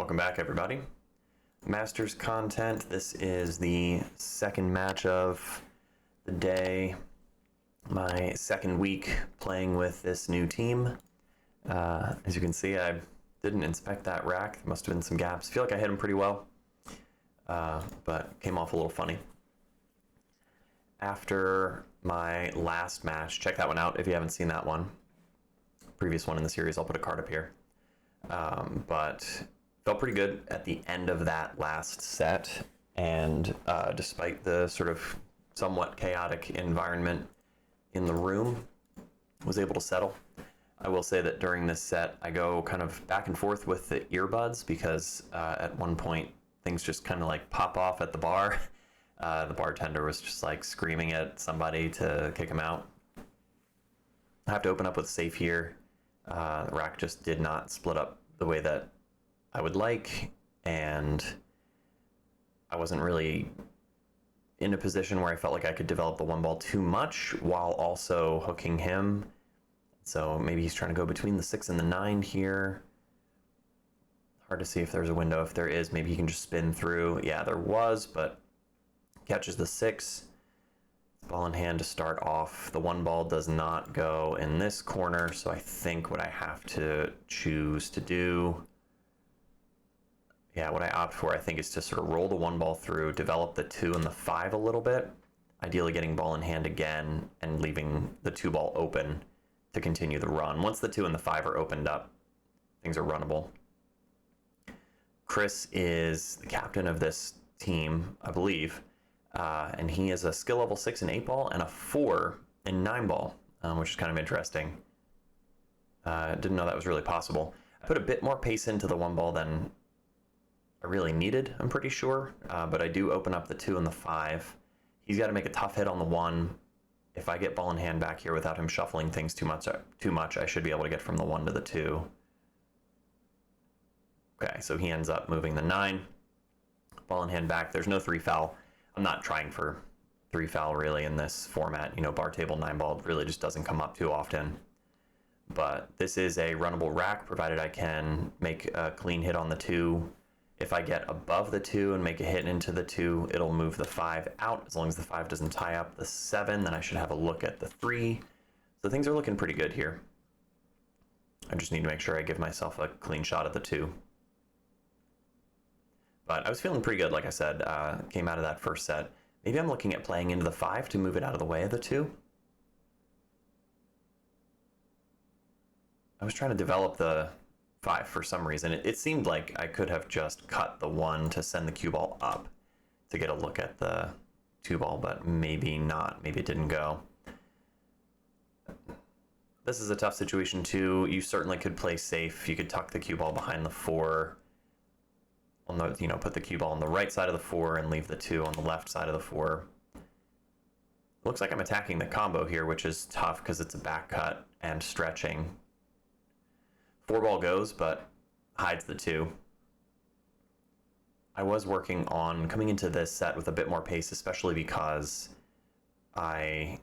Welcome back, everybody. Masters content. This is the second match of the day. My second week playing with this new team. As you can see, I didn't inspect that rack. There must have been some gaps. I feel like I hit him pretty well, but came off a little funny. After my last match, check that one out if you haven't seen that one. Previous one in the series, I'll put a card up here. But felt pretty good at the end of that last set, and despite the sort of somewhat chaotic environment in the room, was able to settle. I will say that during this set, I go kind of back and forth with the earbuds because at one point things just kind of like pop off at the bar. The bartender was just like screaming at somebody to kick him out. I have to open up with safe here. The rack just did not split up the way that I would like, and I wasn't really in a position where I felt like I could develop the one ball too much while also hooking him. So maybe he's trying to go between the 6 and the 9 here. Hard to see if there's a window. If there is, maybe he can just spin through. Yeah, there was, but catches the 6. Ball in hand to start off. The one ball does not go in this corner, so I think what I have to choose to do, what I opt for, I think, is to sort of roll the one ball through, develop the 2 and the 5 a little bit, ideally getting ball in hand again and leaving the 2 ball open to continue the run. Once the 2 and the 5 are opened up, things are runnable. Chris is the captain of this team, I believe. And he is a skill level 6 in 8 ball and a 4 in 9 ball, which is kind of interesting. Didn't know that was really possible. I put a bit more pace into the 1 ball than I really needed, I'm pretty sure. But I do open up the 2 and the 5. He's got to make a tough hit on the 1. If I get ball in hand back here without him shuffling things too much, I should be able to get from the 1 to the 2. Okay, so he ends up moving the 9. Ball in hand back. There's no 3 foul. I'm not trying for 3 foul really in this format. Bar table 9 ball really just doesn't come up too often. But this is a runnable rack, provided I can make a clean hit on the 2. If I get above the 2 and make a hit into the 2, it'll move the 5 out. As long as the 5 doesn't tie up the 7, then I should have a look at the 3. So things are looking pretty good here. I just need to make sure I give myself a clean shot at the 2. But I was feeling pretty good, like I said, came out of that first set. Maybe I'm looking at playing into the 5 to move it out of the way of the 2. I was trying to develop the 5 for some reason. It seemed like I could have just cut the 1 to send the cue ball up to get a look at the 2 ball, but maybe not. Maybe it didn't go. This is a tough situation too. You certainly could play safe. You could tuck the cue ball behind the 4. On the, put the cue ball on the right side of the 4 and leave the 2 on the left side of the 4. Looks like I'm attacking the combo here, which is tough because it's a back cut and stretching. 4 ball goes, but hides the 2. I was working on coming into this set with a bit more pace, especially because I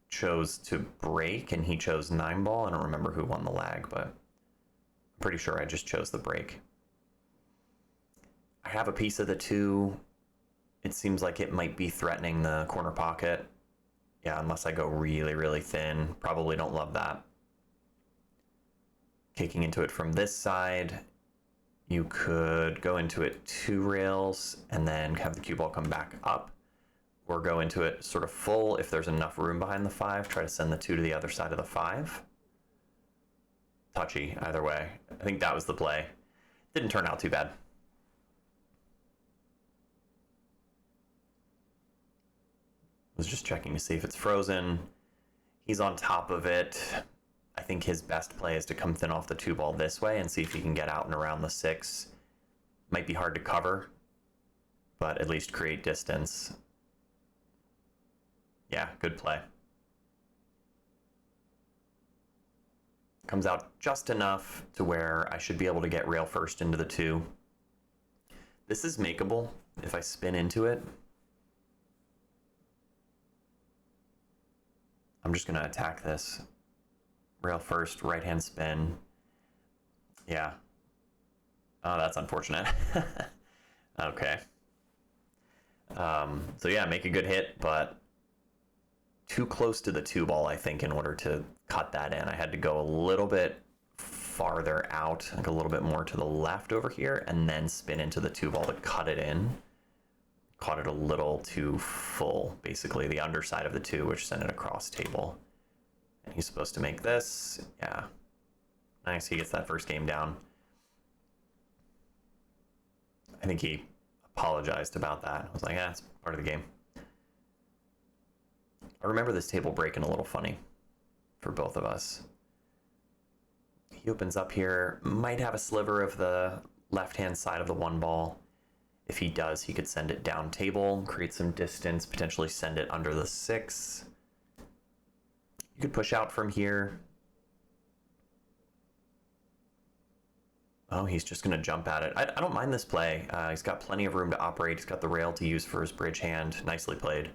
chose to break and he chose 9 ball. I don't remember who won the lag, but I'm pretty sure I just chose the break. I have a piece of the 2. It seems like it might be threatening the corner pocket. Yeah, unless I go really, really thin. Probably don't love that. Kicking into it from this side, you could go into it 2 rails and then have the cue ball come back up. Or go into it sort of full if there's enough room behind the 5. Try to send the 2 to the other side of the 5. Touchy, either way. I think that was the play. Didn't turn out too bad. Was just checking to see if it's frozen. He's on top of it. I think his best play is to come thin off the 2 ball this way and see if he can get out and around the 6. Might be hard to cover, but at least create distance. Yeah, good play. Comes out just enough to where I should be able to get rail first into the 2. This is makeable if I spin into it. I'm just going to attack this. Rail first, right hand spin. Yeah. Oh, that's unfortunate. Okay. So yeah, make a good hit, but too close to the 2 ball, I think, in order to cut that in. I had to go a little bit farther out, like a little bit more to the left over here, and then spin into the 2 ball to cut it in. Caught it a little too full, basically, the underside of the 2, which sent it across table. And he's supposed to make this. Yeah. Nice, he gets that first game down. I think he apologized about that. I was like, yeah, it's part of the game. I remember this table breaking a little funny for both of us. He opens up here, might have a sliver of the left-hand side of the 1 ball. If he does, he could send it down table, create some distance, potentially send it under the 6. You could push out from here. Oh, he's just going to jump at it. I don't mind this play. He's got plenty of room to operate. He's got the rail to use for his bridge hand. Nicely played.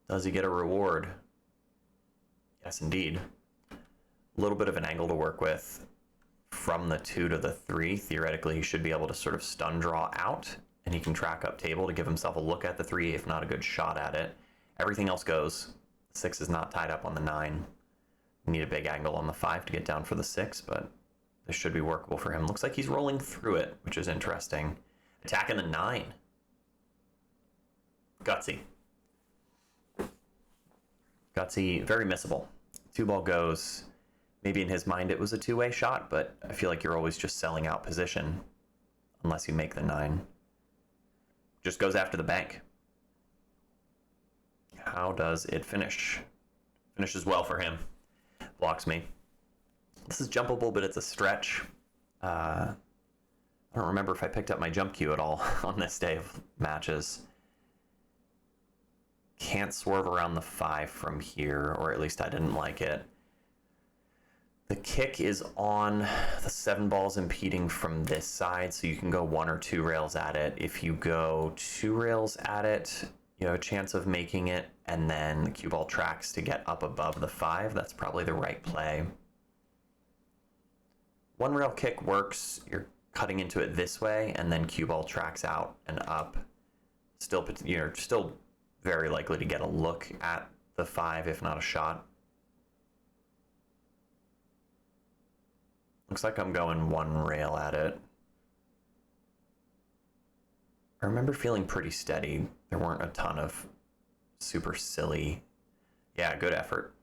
Does he get a reward? Yes, indeed. A little bit of an angle to work with. From the 2 to the 3, theoretically, he should be able to sort of stun draw out, and he can track up table to give himself a look at the 3, if not a good shot at it. Everything else goes. 6 is not tied up on the 9. We need a big angle on the 5 to get down for the 6, but this should be workable for him. Looks like he's rolling through it, which is interesting. Attacking the 9. Gutsy. Gutsy, very missable. 2 ball goes. Maybe in his mind it was a two-way shot, but I feel like you're always just selling out position unless you make the 9. Just goes after the bank. How does it finish? Finishes well for him. Blocks me. This is jumpable, but it's a stretch. I don't remember if I picked up my jump cue at all on this day of matches. Can't swerve around the 5 from here, or at least I didn't like it. The kick is on the 7 balls impeding from this side, so you can go 1 or 2 rails at it. If you go 2 rails at it, you have a chance of making it, and then the cue ball tracks to get up above the 5. That's probably the right play. 1 rail kick works. You're cutting into it this way, and then cue ball tracks out and up. Still, you're still very likely to get a look at the 5, if not a shot. Looks like I'm going 1 rail at it. I remember feeling pretty steady. There weren't a ton of super silly. Yeah, good effort.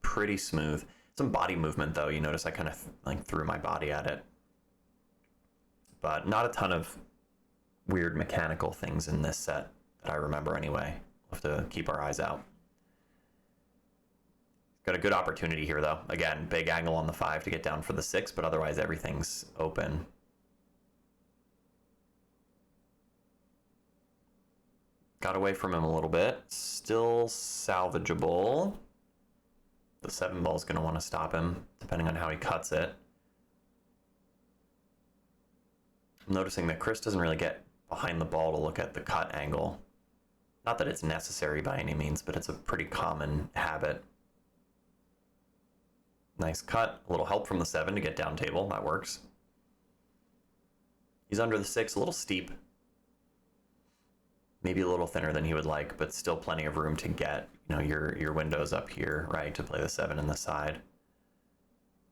Pretty smooth. Some body movement though. You notice I kind of like threw my body at it. But not a ton of weird mechanical things in this set that I remember anyway. We'll have to keep our eyes out. Got a good opportunity here though. Again, big angle on the 5 to get down for the 6, but otherwise everything's open. Got away from him a little bit. Still salvageable. The 7 ball's going to want to stop him, depending on how he cuts it. I'm noticing that Chris doesn't really get behind the ball to look at the cut angle. Not that it's necessary by any means, but it's a pretty common habit. Nice cut. A little help from the 7 to get down table. That works. He's under the 6, a little steep. Maybe a little thinner than he would like, but still plenty of room to get, you know, your windows up here, right, to play the 7 in the side.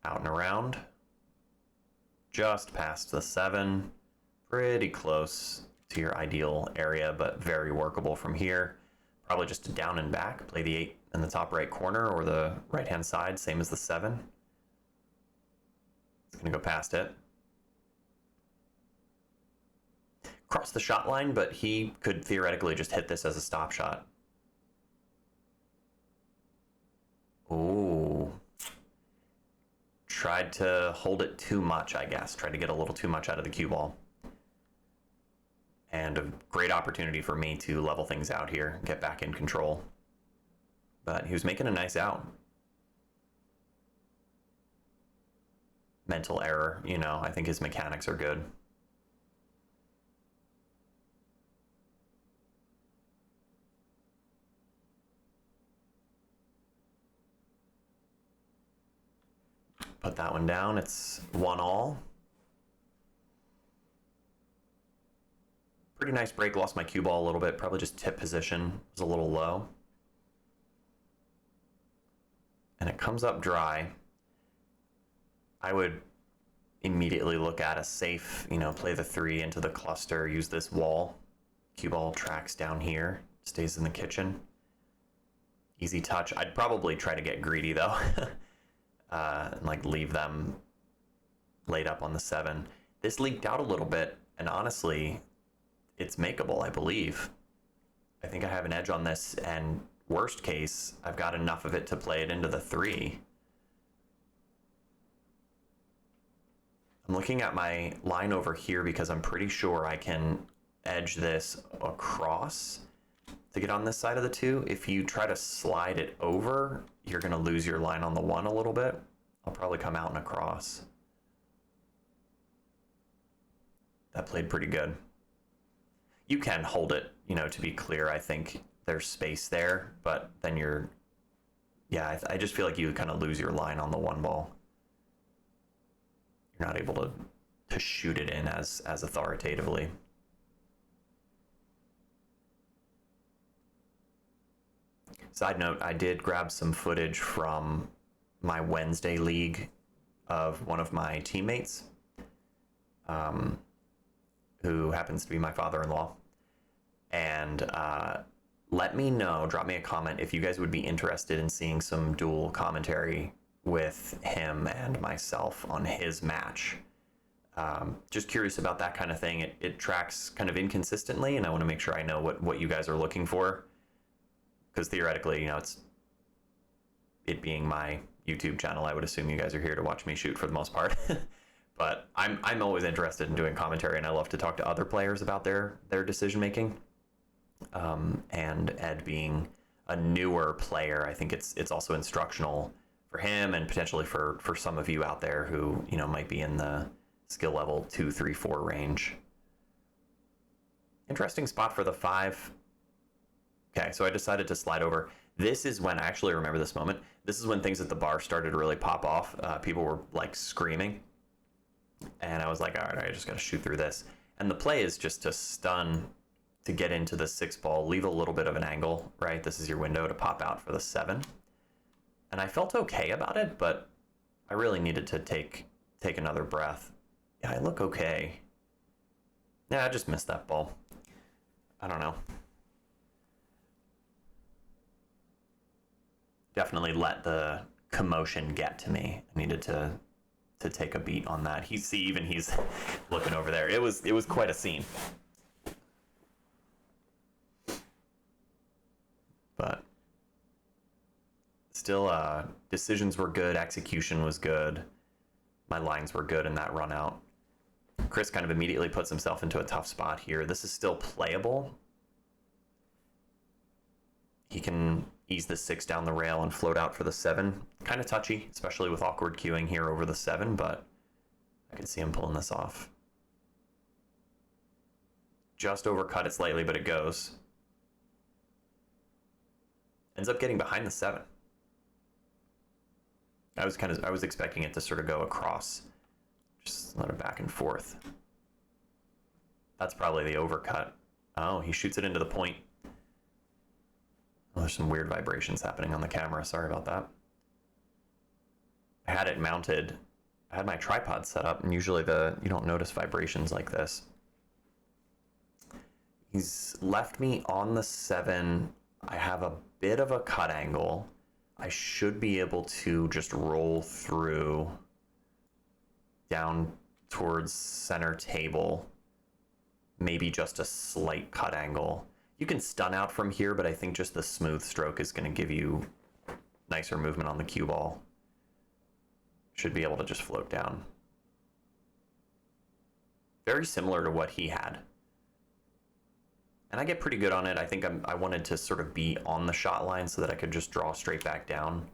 Out and around. Just past the 7. Pretty close to your ideal area, but very workable from here. Probably just a down and back. Play the 8 in the top right corner or the right-hand side, same as the 7. It's going to go past it. Cross the shot line, but he could theoretically just hit this as a stop shot. Ooh. Tried to hold it too much, I guess. Tried to get a little too much out of the cue ball. And a great opportunity for me to level things out here, get back in control. But he was making a nice out. Mental error, you know, I think his mechanics are good. Put that one down. It's 1-all. Pretty nice break. Lost my cue ball a little bit. Probably just tip position was a little low. And it comes up dry. I would immediately look at a safe, play the 3 into the cluster, use this wall. Cue ball tracks down here, stays in the kitchen. Easy touch. I'd probably try to get greedy though. And leave them laid up on the 7. This leaked out a little bit, and honestly, it's makeable, I believe. I think I have an edge on this, and worst case, I've got enough of it to play it into the 3. I'm looking at my line over here because I'm pretty sure I can edge this across to get on this side of the 2. If you try to slide it over, you're going to lose your line on the 1 a little bit. I'll probably come out and across. That played pretty good. You can hold it, to be clear. I think there's space there, but then I just feel like you kind of lose your line on the 1 ball. You're not able to shoot it in as authoritatively. Side note, I did grab some footage from my Wednesday league of one of my teammates, who happens to be my father-in-law. And let me know, drop me a comment if you guys would be interested in seeing some dual commentary with him and myself on his match. Just curious about that kind of thing. It tracks kind of inconsistently, and I want to make sure I know what you guys are looking for. Because theoretically, it's it being my YouTube channel, I would assume you guys are here to watch me shoot for the most part. But I'm always interested in doing commentary, and I love to talk to other players about their decision making. And Ed being a newer player, I think it's also instructional for him and potentially for some of you out there who might be in the skill level 2, 3, 4 range. Interesting spot for the 5. Okay, so I decided to slide over. This is when, I actually remember this moment, this is when things at the bar started to really pop off. People were screaming. And I was like, all right, I just got to shoot through this. And the play is just to stun, to get into the 6 ball, leave a little bit of an angle, right? This is your window to pop out for the 7. And I felt okay about it, but I really needed to take another breath. Yeah, I look okay. Yeah, I just missed that ball. I don't know. Definitely let the commotion get to me. I needed to take a beat on that. He's looking over there. It was quite a scene. But still, decisions were good, execution was good, my lines were good in that run out. Chris kind of immediately puts himself into a tough spot here. This is still playable. He can ease the 6 down the rail and float out for the 7. Kind of touchy, especially with awkward queuing here over the 7, but I can see him pulling this off. Just overcut it slightly, but it goes. Ends up getting behind the 7. I was expecting it to sort of go across, just let it back and forth. That's probably the overcut. Oh, he shoots it into the point. Oh, there's some weird vibrations happening on the camera. Sorry about that. I had it mounted. I had my tripod set up, and usually you don't notice vibrations like this. He's left me on the 7. I have a bit of a cut angle. I should be able to just roll through down towards center table. Maybe just a slight cut angle. You can stun out from here, but I think just the smooth stroke is going to give you nicer movement on the cue ball. Should be able to just float down. Very similar to what he had. And I get pretty good on it. I think I wanted to sort of be on the shot line so that I could just draw straight back down,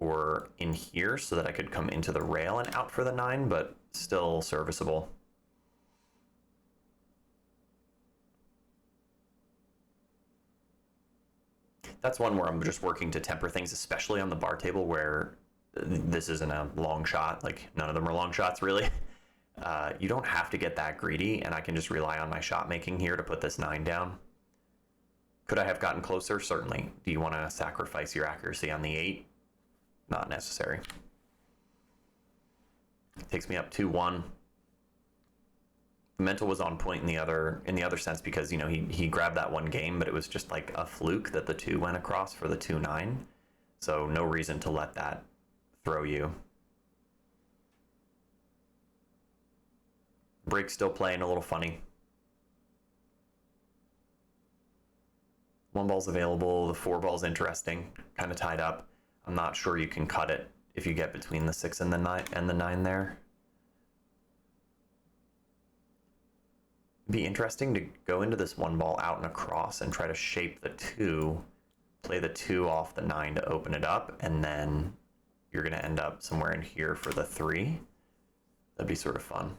or in here so that I could come into the rail and out for the 9, but still serviceable. That's one where I'm just working to temper things, especially on the bar table where this isn't a long shot. Like, none of them are long shots, really. You don't have to get that greedy, and I can just rely on my shot making here to put this 9 down. Could I have gotten closer? Certainly. Do you want to sacrifice your accuracy on the 8? Not necessary. Takes me up 2-1. The mental was on point in the other sense because, you know, he grabbed that one game, but it was just like a fluke that the 2 went across for the 2-9. So no reason to let that throw you. Break's still playing a little funny. 1 ball's available, the 4 ball's interesting, kind of tied up. I'm not sure you can cut it if you get between the 6 and the 9 there. It'd be interesting to go into this 1 ball out and across and try to shape the 2, play the 2 off the 9 to open it up, and then you're going to end up somewhere in here for the 3. That'd be sort of fun.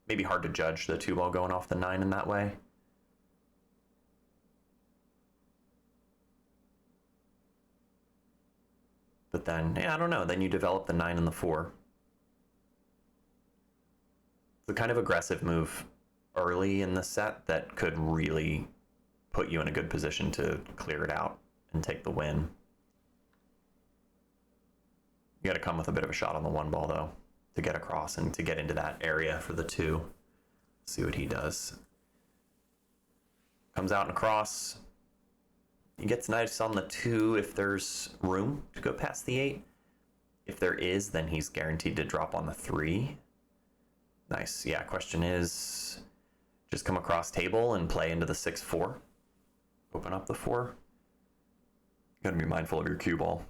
Maybe hard to judge the 2 ball going off the 9 in that way. But then, yeah, I don't know. Then you develop the 9 and the 4. It's a kind of aggressive move early in the set that could really put you in a good position to clear it out and take the win. You got to come with a bit of a shot on the 1 ball, though, to get across and to get into that area for the 2. See what he does. Comes out and across. He gets nice on the 2 if there's room to go past the 8. If there is, then he's guaranteed to drop on the 3. Nice. Yeah, question is, just come across table and play into the 6-4. Open up the 4. You gotta be mindful of your cue ball.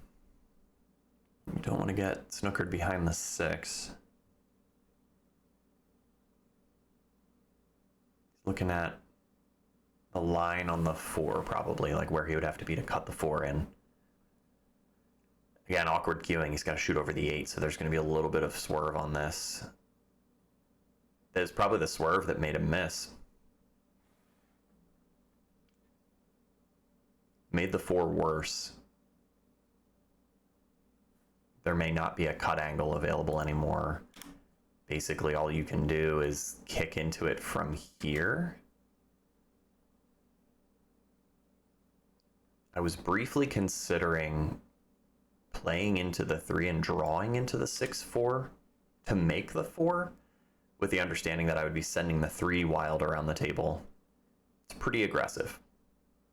You don't want to get snookered behind the 6. Looking at the line on the 4, probably, like where he would have to be to cut the 4 in. Again, awkward queuing. He's got to shoot over the 8, so there's going to be a little bit of swerve on this. There's probably the swerve that made him miss. Made the 4 worse. There may not be a cut angle available anymore. Basically, all you can do is kick into it from here. I was briefly considering playing into the 3 and drawing into the 6-4 to make the 4, with the understanding that I would be sending the 3 wild around the table. It's pretty aggressive.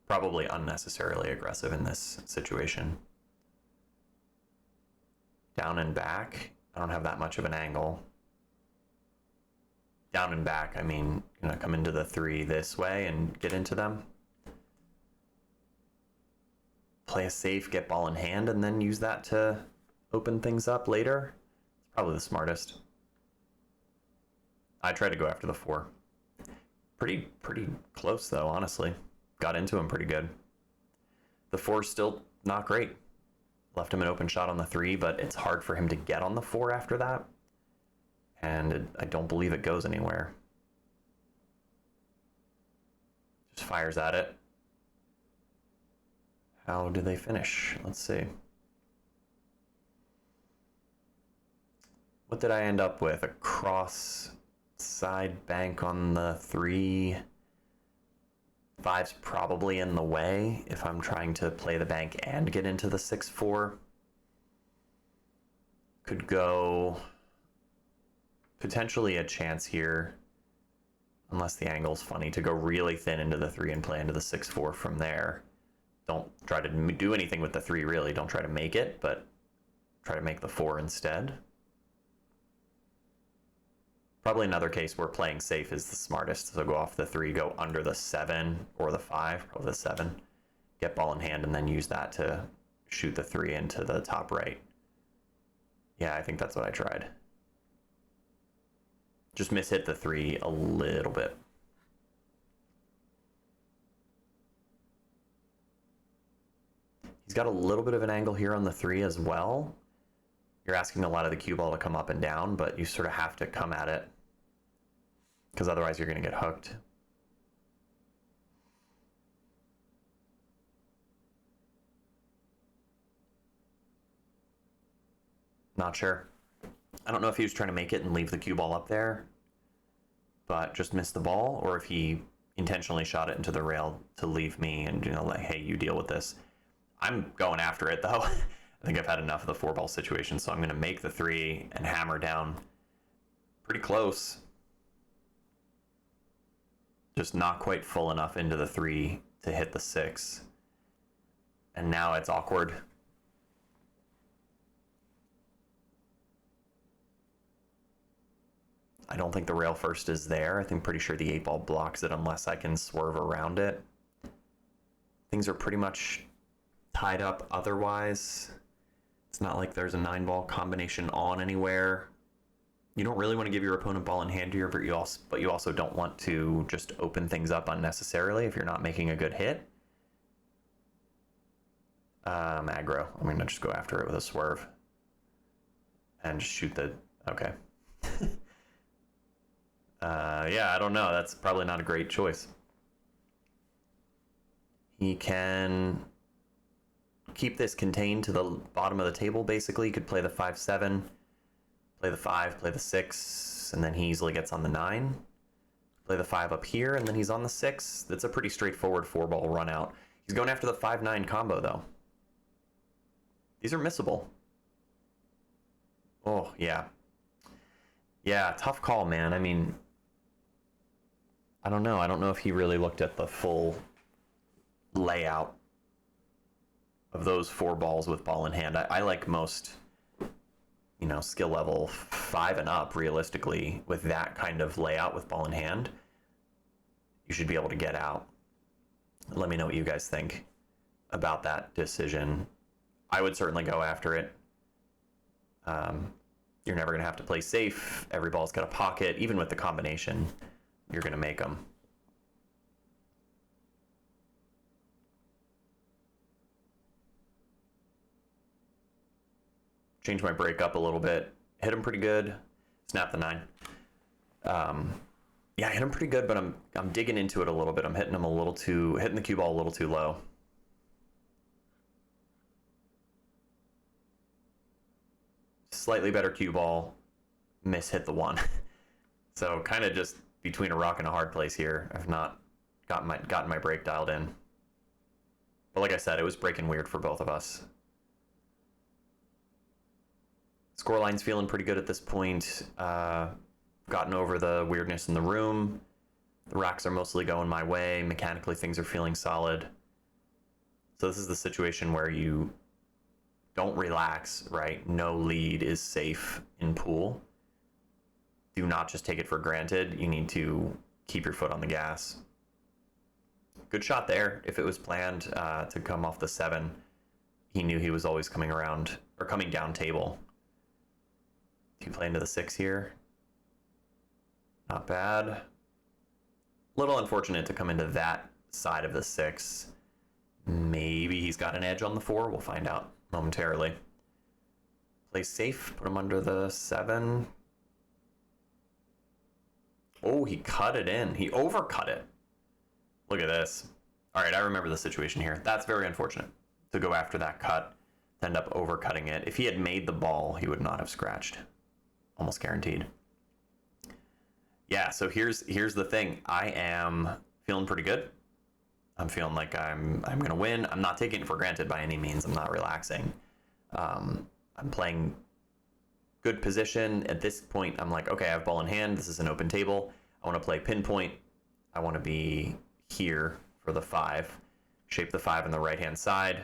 Probably unnecessarily aggressive in this situation. Down and back, I don't have that much of an angle. Down and back, I mean, gonna come into the 3 this way and get into them. Play a safe, get ball in hand, and then use that to open things up later. It's probably the smartest. I try to go after the 4. Pretty close though, honestly. Got into him pretty good. The 4's still not great. Left him an open shot on the 3, but it's hard for him to get on the 4 after that. And I don't believe it goes anywhere. Just fires at it. How do they finish? Let's see. What did I end up with? A cross side bank on the 3. 5's probably in the way if I'm trying to play the bank and get into the 6-4. Could go potentially a chance here, unless the angle's funny, to go really thin into the 3 and play into the 6-4 from there. Don't try to do anything with the 3, really. Don't try to make it, but try to make the 4 instead. Probably another case where playing safe is the smartest. So go off the 3, go under the 7 or the 5, probably the 7. Get ball in hand and then use that to shoot the 3 into the top right. Yeah, I think that's what I tried. Just mishit the 3 a little bit. He's got a little bit of an angle here on the 3 as well. You're asking a lot of the cue ball to come up and down, but you sort of have to come at it, because otherwise you're going to get hooked. Not sure. I don't know if he was trying to make it and leave the cue ball up there, but just missed the ball, or if he intentionally shot it into the rail to leave me and, you know, like, hey, you deal with this. I'm going after it, though. I think I've had enough of the 4-ball situation, so I'm going to make the 3 and hammer down pretty close. Just not quite full enough into the 3 to hit the 6. And now it's awkward. I don't think the rail first is there. I think pretty sure the 8-ball blocks it unless I can swerve around it. Things are pretty much tied up otherwise. It's not like there's a 9-ball combination on anywhere. You don't really want to give your opponent ball in hand here, but you also don't want to just open things up unnecessarily if you're not making a good hit. Aggro. I'm going to just go after it with a swerve. And just shoot the... Okay. Yeah, I don't know. That's probably not a great choice. He can keep this contained to the bottom of the table, basically. He could play the 5-7, play the 5, play the 6, and then he easily gets on the 9. Play the 5 up here, and then he's on the 6. That's a pretty straightforward 4-ball run out. He's going after the 5-9 combo, though. These are missable. Oh, yeah. Yeah, tough call, man. I mean, I don't know. I don't know if he really looked at the full layout of those 4 balls with ball in hand. I like most, you know, skill level 5 and up, realistically, with that kind of layout with ball in hand. You should be able to get out. Let me know what you guys think about that decision. I would certainly go after it. You're never going to have to play safe. Every ball's got a pocket. Even with the combination, you're going to make them. Change my break up a little bit. Hit him pretty good. Snap the 9. Yeah, I hit him pretty good, but I'm digging into it a little bit. I'm hitting the cue ball a little too low. Slightly better cue ball, hit the 1. So kind of just between a rock and a hard place here. I've not gotten my break dialed in. But like I said, it was breaking weird for both of us. Scoreline's feeling pretty good at this point. Gotten over the weirdness in the room. The racks are mostly going my way. Mechanically, things are feeling solid. So this is the situation where you don't relax, right? No lead is safe in pool. Do not just take it for granted. You need to keep your foot on the gas. Good shot there. If it was planned to come off the 7, he knew he was always coming around, or coming down table. Do you play into the 6 here? Not bad. Little unfortunate to come into that side of the 6. Maybe he's got an edge on the 4. We'll find out momentarily. Play safe. Put him under the 7. Oh, he cut it in. He overcut it. Look at this. All right, I remember the situation here. That's very unfortunate to go after that cut, to end up overcutting it. If he had made the ball, he would not have scratched. Almost guaranteed. Yeah, so here's the thing. I am feeling pretty good. I'm feeling like I'm gonna win. I'm not taking it for granted by any means. I'm not relaxing. I'm playing good position. At this point, I'm like, okay, I have ball in hand. This is an open table. I want to play pinpoint. I want to be here for the 5. Shape the 5 on the right-hand side.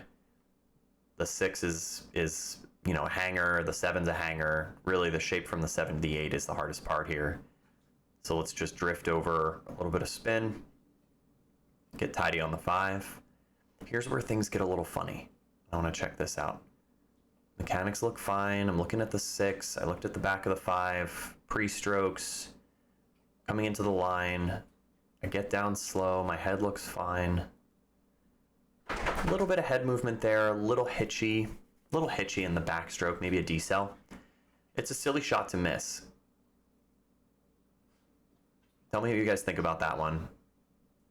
The 6 is you know, a hanger. The 7's a hanger. Really, the shape from the 7 to the 8 is the hardest part here. So let's just drift over a little bit of spin. Get tidy on the 5. Here's where things get a little funny. I want to check this out. Mechanics look fine. I'm looking at the 6. I looked at the back of the 5. Pre-strokes. Coming into the line. I get down slow. My head looks fine. A little bit of head movement there. A little hitchy. A little hitchy in the backstroke. Maybe a decel. It's a silly shot to miss. Tell me what you guys think about that one.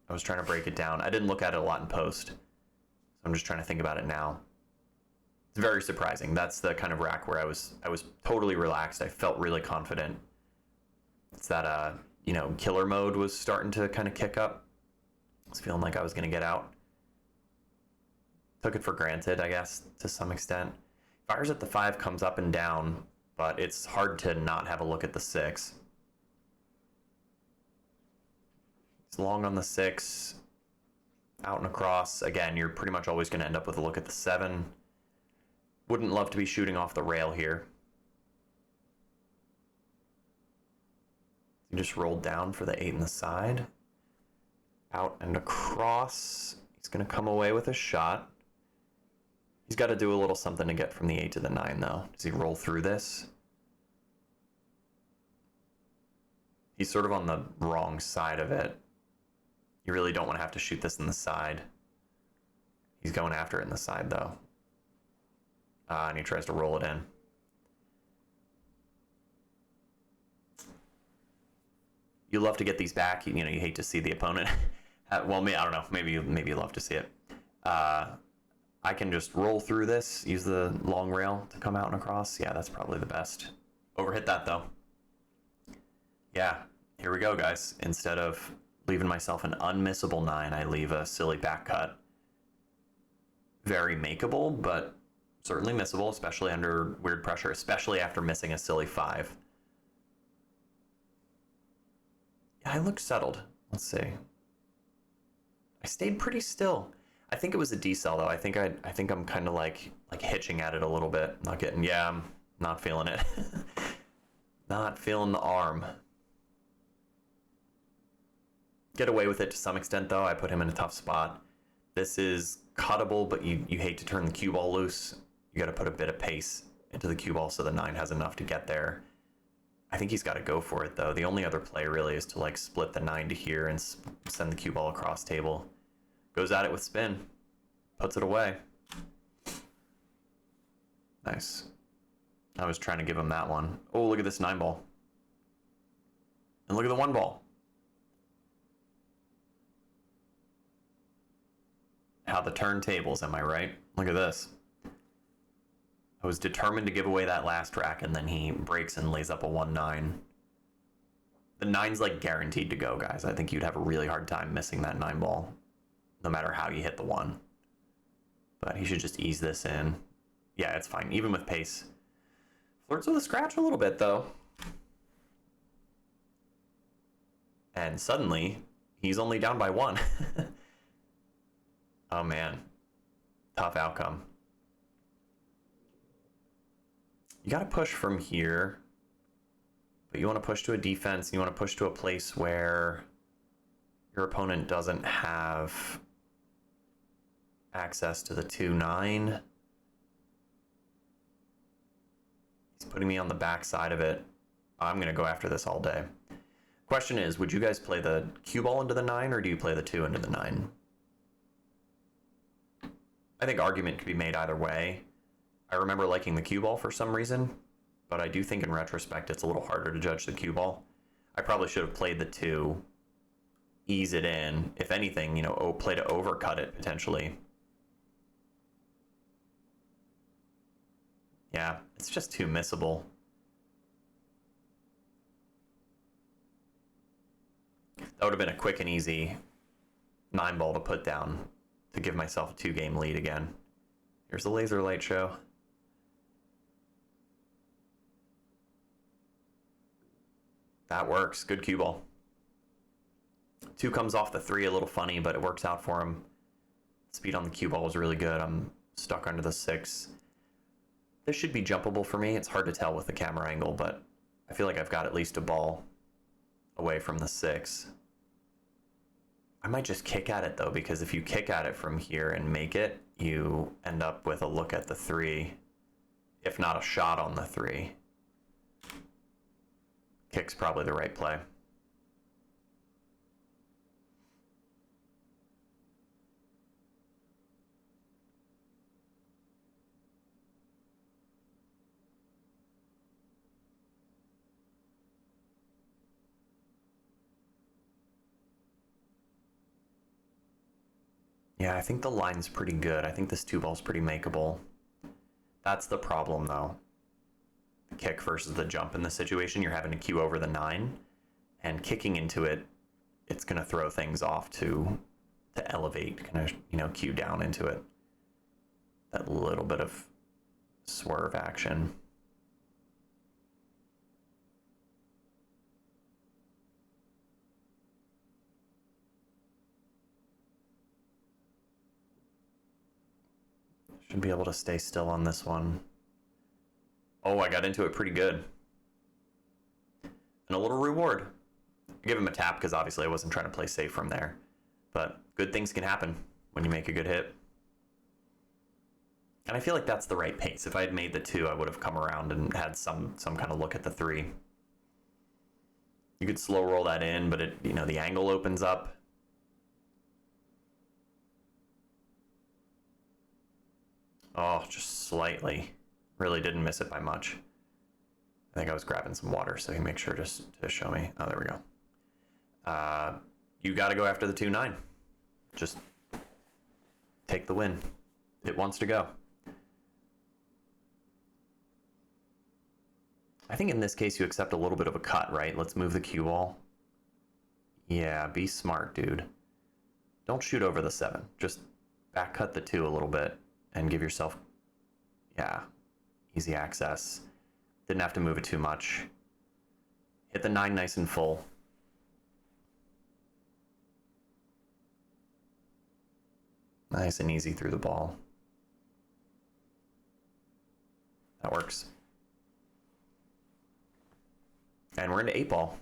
I was trying to break it down. I didn't look at it a lot in post. So I'm just trying to think about it now. It's very surprising. That's the kind of rack where I was totally relaxed. I felt really confident. It's that you know, killer mode was starting to kind of kick up. I was feeling like I was gonna get out. Took it for granted, I guess, to some extent. Fires at the 5 comes up and down, but it's hard to not have a look at the 6. It's long on the 6, out and across. Again, you're pretty much always going to end up with a look at the 7. Wouldn't love to be shooting off the rail here. You just rolled down for the 8 in the side. Out and across. He's going to come away with a shot. He's got to do a little something to get from the 8 to the 9, though. Does he roll through this? He's sort of on the wrong side of it. You really don't want to have to shoot this in the side. He's going after it in the side, though. And he tries to roll it in. You love to get these back. You know, you hate to see the opponent. Well, I don't know. Maybe you love to see it. I can just roll through this, use the long rail to come out and across. Yeah, that's probably the best. Overhit that, though. Yeah, here we go, guys. Instead of leaving myself an unmissable 9, I leave a silly back cut. Very makeable, but certainly missable, especially under weird pressure, especially after missing a silly 5. Yeah, I looked settled. Let's see. I stayed pretty still. I think it was a decel though. I think I'm kind of like hitching at it a little bit. Not getting. Yeah, I'm not feeling it. Not feeling the arm. Get away with it to some extent though. I put him in a tough spot. This is cuttable, but you hate to turn the cue ball loose. You got to put a bit of pace into the cue ball so the 9 has enough to get there. I think he's got to go for it though. The only other play really is to like split the 9 to here and send the cue ball across table. Goes at it with spin. Puts it away. Nice. I was trying to give him that one. Oh, look at this 9 ball. And look at the 1 ball. How the turntables, am I right? Look at this. I was determined to give away that last rack, and then he breaks and lays up a 1-9. The 9's like guaranteed to go, guys. I think you'd have a really hard time missing that 9 ball, no matter how you hit the 1. But he should just ease this in. Yeah, it's fine, even with pace. Flirts with a scratch a little bit, though. And suddenly, he's only down by 1. Oh, man. Tough outcome. You got to push from here. But you want to push to a defense. You want to push to a place where your opponent doesn't have access to the 2-9. He's putting me on the back side of it. I'm going to go after this all day. Question is, would you guys play the cue ball into the 9, or do you play the 2 into the 9? I think argument could be made either way. I remember liking the cue ball for some reason, but I do think in retrospect it's a little harder to judge the cue ball. I probably should have played the 2, ease it in. If anything, you know, play to overcut it potentially. Yeah, it's just too missable. That would have been a quick and easy 9 ball to put down to give myself a 2-game lead again. Here's the laser light show. That works. Good cue ball. 2 comes off the 3, a little funny, but it works out for him. Speed on the cue ball was really good. I'm stuck under the 6. This should be jumpable for me. It's hard to tell with the camera angle, but I feel like I've got at least a ball away from the 6. I might just kick at it though, because if you kick at it from here and make it, you end up with a look at the 3, if not a shot on the 3. Kick's probably the right play. Yeah, I think the line's pretty good. I think this 2 ball's pretty makeable. That's the problem, though. The kick versus the jump in this situation, you're having to cue over the 9, and kicking into it, it's going to throw things off to elevate, kind of, you know, cue down into it. That little bit of swerve action. Should be able to stay still on this one. Oh, I got into it pretty good. And a little reward. I give him a tap because obviously I wasn't trying to play safe from there. But good things can happen when you make a good hit. And I feel like that's the right pace. If I had made the 2, I would have come around and had some kind of look at the 3. You could slow roll that in, but it, you know, the angle opens up. Oh, just slightly. Really didn't miss it by much. I think I was grabbing some water, so he makes sure just to show me. Oh, there we go. You got to go after the 2-9. Just take the win. It wants to go. I think in this case you accept a little bit of a cut, right? Let's move the cue ball. Yeah, be smart, dude. Don't shoot over the 7. Just back cut the 2 a little bit and give yourself, yeah, easy access. Didn't have to move it too much. Hit the 9 nice and full. Nice and easy through the ball. That works. And we're into 8 ball.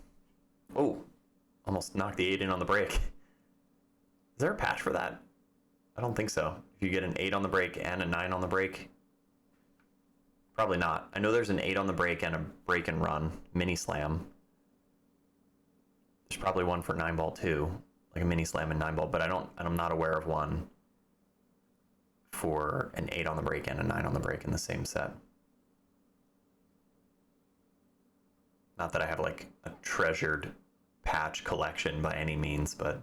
Oh, almost knocked the 8 in on the break. Is there a patch for that? I don't think so. If you get an 8 on the break and a 9 on the break, probably not. I know there's an 8 on the break and a break and run mini slam. There's probably one for 9 ball too, like a mini slam and 9 ball, but I'm not aware of one for an 8 on the break and a 9 on the break in the same set. Not that I have like a treasured patch collection by any means, but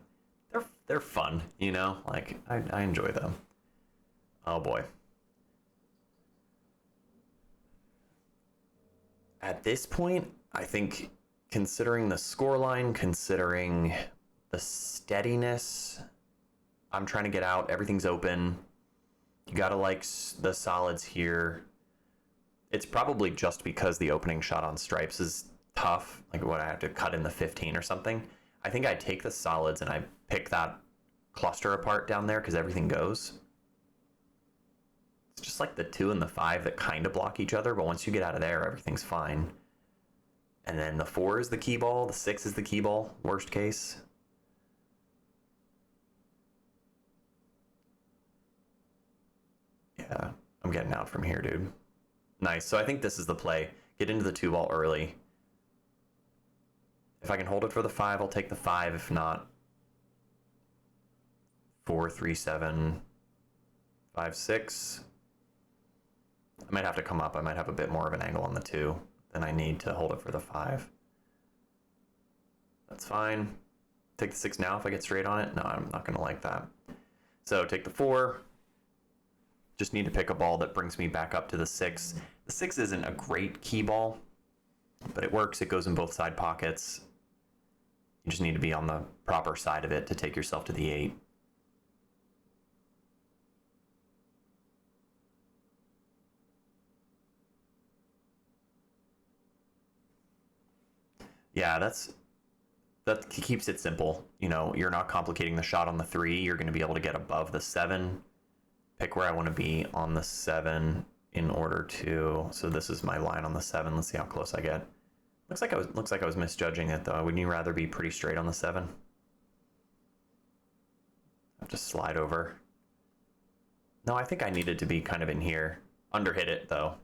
they're fun, you know? Like I enjoy them. Oh boy. At this point, I think considering the scoreline, considering the steadiness, I'm trying to get out. Everything's open. You gotta like the solids here. It's probably just because the opening shot on stripes is tough. Like what, I have to cut in the 15 or something. I think I take the solids and I pick that cluster apart down there because everything goes. It's just like the 2 and the 5 that kind of block each other, but once you get out of there, everything's fine. And then the 4 is the key ball, the 6 is the key ball, worst case. Yeah, I'm getting out from here, dude. Nice. So I think this is the play. Get into the 2 ball early. If I can hold it for the 5, I'll take the 5. If not, 4, 3, 7, 5, 6. I might have to come up. I might have a bit more of an angle on the 2 than I need to hold it for the 5. That's fine. Take the 6 now if I get straight on it. No, I'm not going to like that. So take the 4. Just need to pick a ball that brings me back up to the 6. The 6 isn't a great key ball, but it works. It goes in both side pockets. You just need to be on the proper side of it to take yourself to the 8. Yeah, that keeps it simple. You know, you're not complicating the shot on the 3. You're going to be able to get above the 7. Pick where I want to be on the 7 in order to. So this is my line on the 7. Let's see how close I get. Looks like I was misjudging it though. Wouldn't you rather be pretty straight on the 7? I have to slide over. No, I think I needed to be kind of in here. Underhit it though.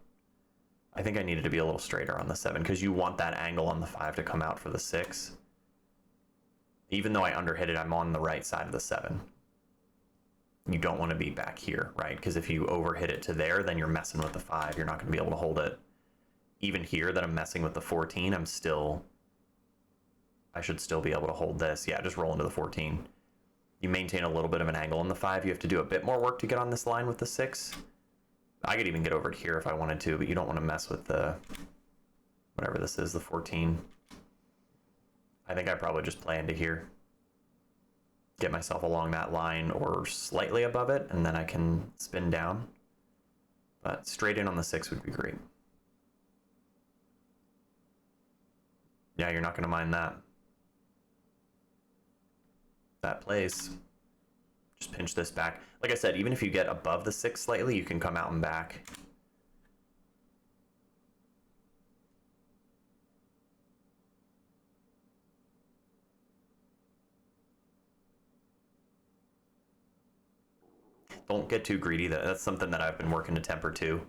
I think I needed to be a little straighter on the 7 because you want that angle on the 5 to come out for the 6. Even though I underhit it, I'm on the right side of the 7. You don't want to be back here, right? Because if you overhit it to there, then you're messing with the 5. You're not going to be able to hold it. Even here that I'm messing with the 14, I should still be able to hold this. Yeah, just roll into the 14. You maintain a little bit of an angle on the 5. You have to do a bit more work to get on this line with the 6. I could even get over to here if I wanted to, but you don't want to mess with the, whatever this is, the 14. I think I probably just play into here. Get myself along that line or slightly above it, and then I can spin down. But straight in on the 6 would be great. Yeah, you're not going to mind that. That plays. Just pinch this back. Like I said, even if you get above the 6 slightly, you can come out and back. Don't get too greedy. That's something that I've been working to temper too.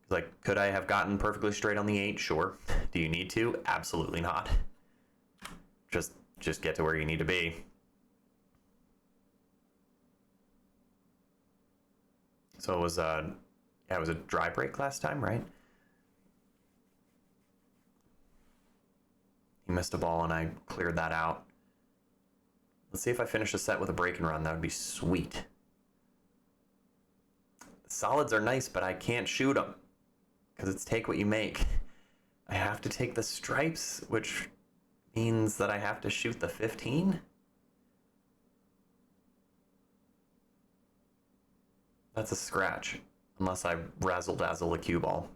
Like, could I have gotten perfectly straight on the 8? Sure. Do you need to? Absolutely not. Just get to where you need to be. So it was yeah, it was a dry break last time, right? He missed a ball and I cleared that out. Let's see if I finish the set with a break and run. That would be sweet. The solids are nice, but I can't shoot them because it's take what you make. I have to take the stripes, which means that I have to shoot the 15. That's a scratch, unless I razzle-dazzle a cue ball.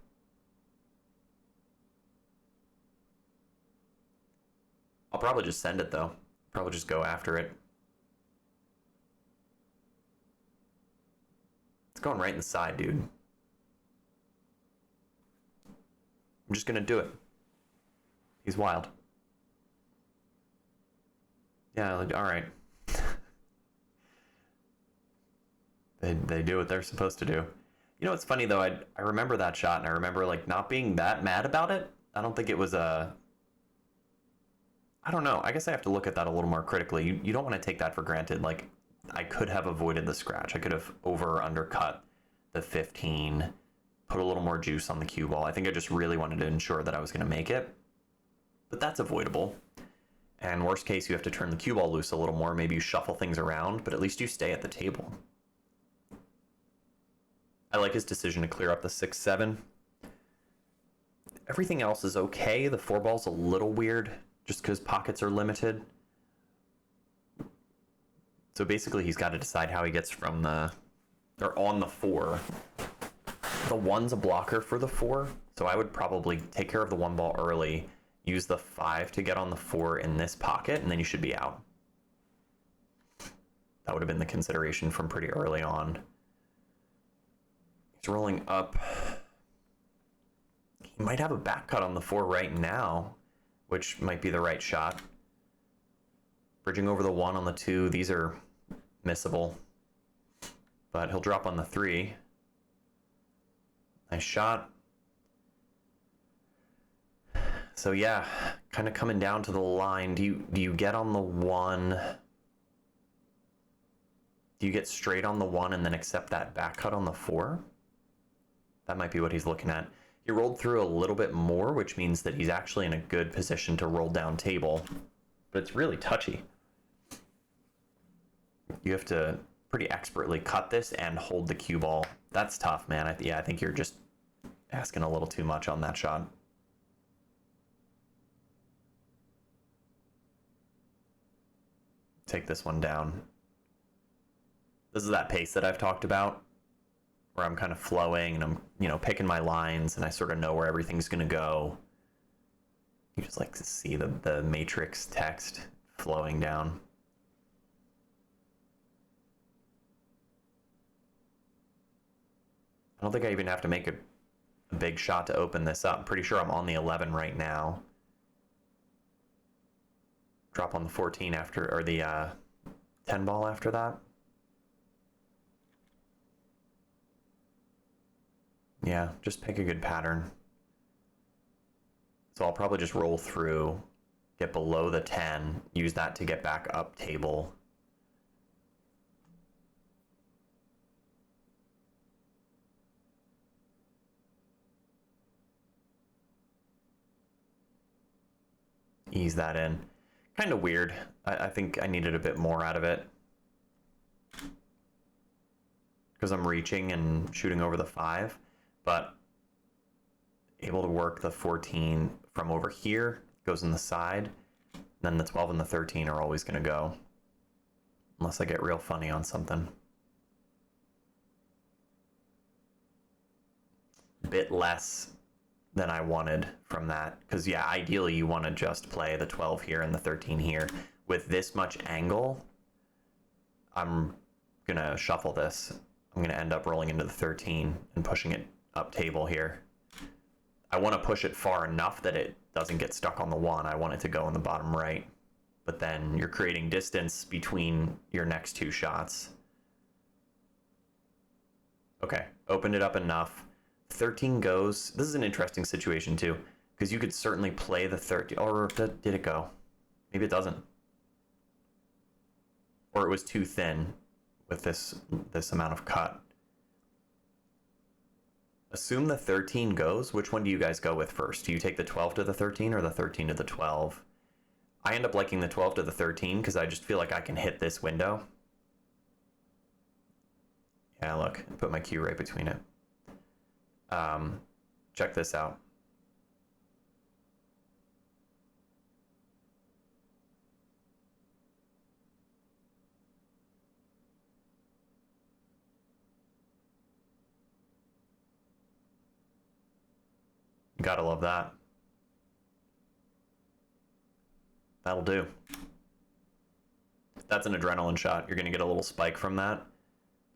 I'll probably just send it, though. Probably just go after it. It's going right in the side, dude. I'm just gonna do it. He's wild. Yeah, all right. They do what they're supposed to do. You know what's funny though? I remember that shot and I remember like not being that mad about it. I don't think it was a. I don't know. I guess I have to look at that a little more critically. You don't want to take that for granted. Like I could have avoided the scratch. I could have over or undercut the 15, put a little more juice on the cue ball. I think I just really wanted to ensure that I was going to make it. But that's avoidable. And worst case, you have to turn the cue ball loose a little more. Maybe you shuffle things around, but at least you stay at the table. I like his decision to clear up the 6-7. Everything else is okay. The 4 ball's a little weird just because pockets are limited. So basically he's got to decide how he gets from the, or on the 4. The 1's a blocker for the 4, so I would probably take care of the 1 ball early, use the 5 to get on the 4 in this pocket, and then you should be out. That would have been the consideration from pretty early on. He's rolling up. He might have a back cut on the 4 right now, which might be the right shot. Bridging over the 1 on the 2, these are missable. But he'll drop on the 3. Nice shot. So yeah, kind of coming down to the line. Do you get on the 1? Do you get straight on the 1 and then accept that back cut on the 4? That might be what he's looking at. He rolled through a little bit more, which means that he's actually in a good position to roll down table. But it's really touchy. You have to pretty expertly cut this and hold the cue ball. That's tough, man. I think you're just asking a little too much on that shot. Take this one down. This is that pace that I've talked about, where I'm kind of flowing and I'm, picking my lines and I sort of know where everything's going to go. You just like to see the matrix text flowing down. I don't think I even have to make a big shot to open this up. I'm pretty sure I'm on the 11 right now. Drop on the 14 after, or the 10 ball after that. Yeah, just pick a good pattern. So I'll probably just roll through, get below the 10, use that to get back up table. Ease that in. Kind of weird. I think I needed a bit more out of it. because I'm reaching and shooting over the 5, but able to work the 14 from over here, goes in the side, then the 12 and the 13 are always going to go, unless I get real funny on something. A bit less than I wanted from that, because yeah, ideally you want to just play the 12 here and the 13 here. With this much angle, I'm gonna shuffle this. I'm gonna end up rolling into the 13 and pushing it up table here. I want to push it far enough that it doesn't get stuck on the 1. I want it to go in the bottom right, but then you're creating distance between your next 2 shots. Okay, opened it up enough. 13 goes. This is an interesting situation too, because you could certainly play the 13, or did it go? Maybe it doesn't. Or it was too thin with this amount of cut. Assume the 13 goes. Which one do you guys go with first? Do you take the 12 to the 13 or the 13 to the 12? I end up liking the 12 to the 13 because I just feel like I can hit this window. Yeah, look, I put my cue right between it. Check this out. Gotta love that. That'll do. That's an adrenaline shot. You're gonna get a little spike from that.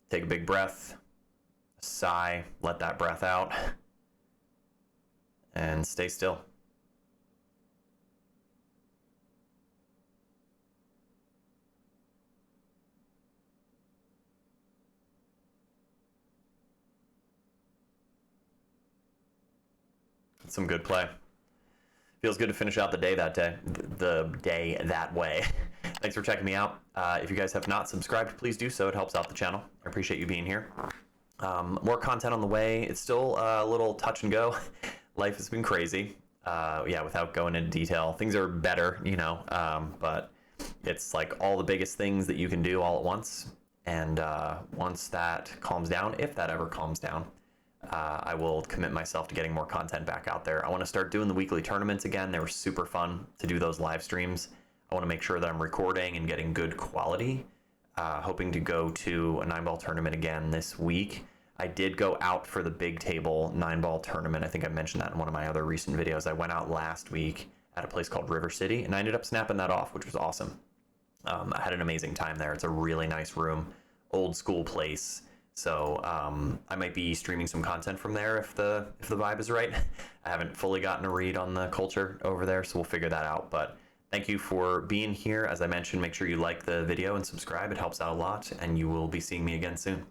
Take a big breath, sigh, let that breath out, and stay still. Some good play. Feels good to finish out the day that way. Thanks for checking me out. If you guys have not subscribed, please do so. It helps out the channel. I appreciate you being here. More content on the way. It's still a little touch and go. Life has been crazy. Yeah, without going into detail, things are better, you know, but it's like all the biggest things that you can do all at once. And once that calms down, if that ever calms down, I will commit myself to getting more content back out there. I want to start doing the weekly tournaments again. They were super fun to do those live streams. I want to make sure that I'm recording and getting good quality. Hoping to go to a 9-ball tournament again this week. I did go out for the big table 9-ball tournament. I think I mentioned that in one of my other recent videos. I went out last week at a place called River City, and I ended up snapping that off, which was awesome. I had an amazing time there. It's a really nice room, old school place. So I might be streaming some content from there if the vibe is right. I haven't fully gotten a read on the culture over there, so we'll figure that out. But thank you for being here. As I mentioned, make sure you like the video and subscribe. It helps out a lot, and you will be seeing me again soon.